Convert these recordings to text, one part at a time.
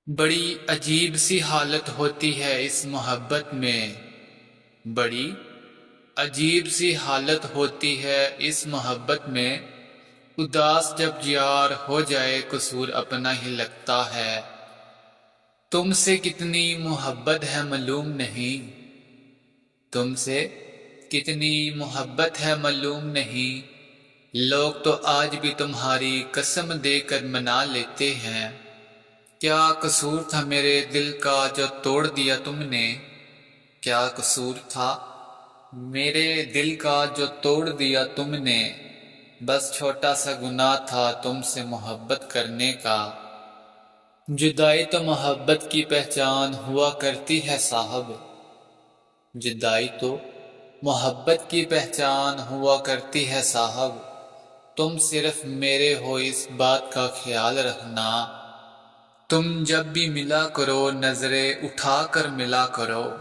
بڑی عجیب سی حالت ہوتی ہے اس محبت میں، بڑی عجیب سی حالت ہوتی ہے اس محبت میں، اداس جب یار ہو جائے قصور اپنا ہی لگتا ہے۔ تم سے کتنی محبت ہے معلوم نہیں، تم سے کتنی محبت ہے معلوم نہیں، لوگ تو آج بھی تمہاری قسم دے کر منا لیتے ہیں۔ کیا قصور تھا میرے دل کا جو توڑ دیا تم نے، کیا قصور تھا میرے دل کا جو توڑ دیا تم نے، بس چھوٹا سا گناہ تھا تم سے محبت کرنے کا۔ جدائی تو محبت کی پہچان ہوا کرتی ہے صاحب، جدائی تو محبت کی پہچان ہوا کرتی ہے صاحب، تم صرف میرے ہو اس بات کا خیال رکھنا۔ تم جب بھی ملا کرو نظریں اٹھا کر ملا کرو،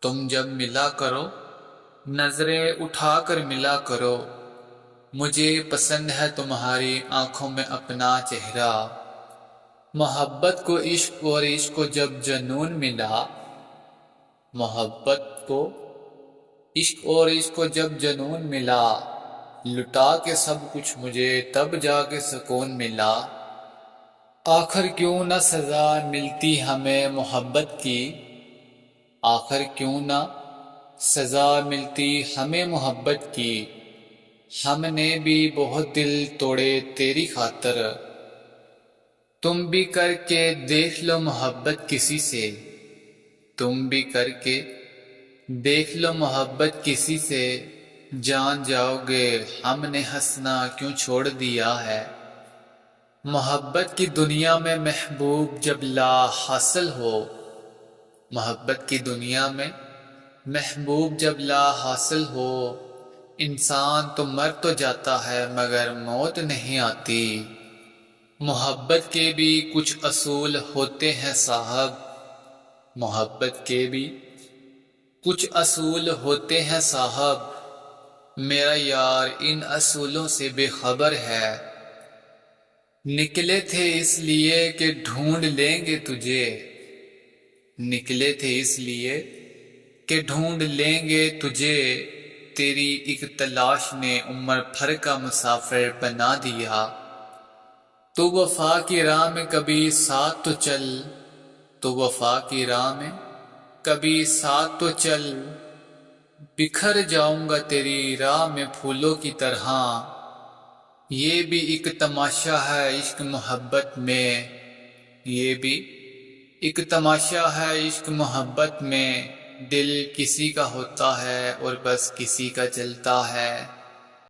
تم جب ملا کرو نظریں اٹھا کر ملا کرو، مجھے پسند ہے تمہاری آنکھوں میں اپنا چہرہ۔ محبت کو عشق اور عشق کو جب جنون ملا، محبت کو عشق اور عشق کو جب جنون ملا، لٹا کے سب کچھ مجھے تب جا کے سکون ملا۔ آخر کیوں نہ سزا ملتی ہمیں محبت کی، آخر کیوں نہ سزا ملتی ہمیں محبت کی، ہم نے بھی بہت دل توڑے تیری خاطر۔ تم بھی کر کے دیکھ لو محبت کسی سے، تم بھی کر کے دیکھ لو محبت کسی سے، جان جاؤ گے ہم نے ہنسنا کیوں چھوڑ دیا ہے۔ محبت کی دنیا میں محبوب جب لا حاصل ہو، محبت کی دنیا میں محبوب جب لا حاصل ہو، انسان تو مر تو جاتا ہے مگر موت نہیں آتی۔ محبت کے بھی کچھ اصول ہوتے ہیں صاحب، محبت کے بھی کچھ اصول ہوتے ہیں صاحب، میرا یار ان اصولوں سے بے خبر ہے۔ نکلے تھے اس لیے کہ ڈھونڈ لیں گے تجھے، نکلے تھے اس لیے کہ ڈھونڈ لیں گے تجھے، تیری ایک تلاش نے عمر بھر کا مسافر بنا دیا۔ تو وفا کی راہ میں کبھی ساتھ تو چل، تو وفا کی راہ میں کبھی ساتھ تو چل، بکھر جاؤں گا تیری راہ میں پھولوں کی طرح۔ یہ بھی ایک تماشا ہے عشق محبت میں، یہ بھی ایک تماشا ہے عشق محبت میں، دل کسی کا ہوتا ہے اور بس کسی کا چلتا ہے۔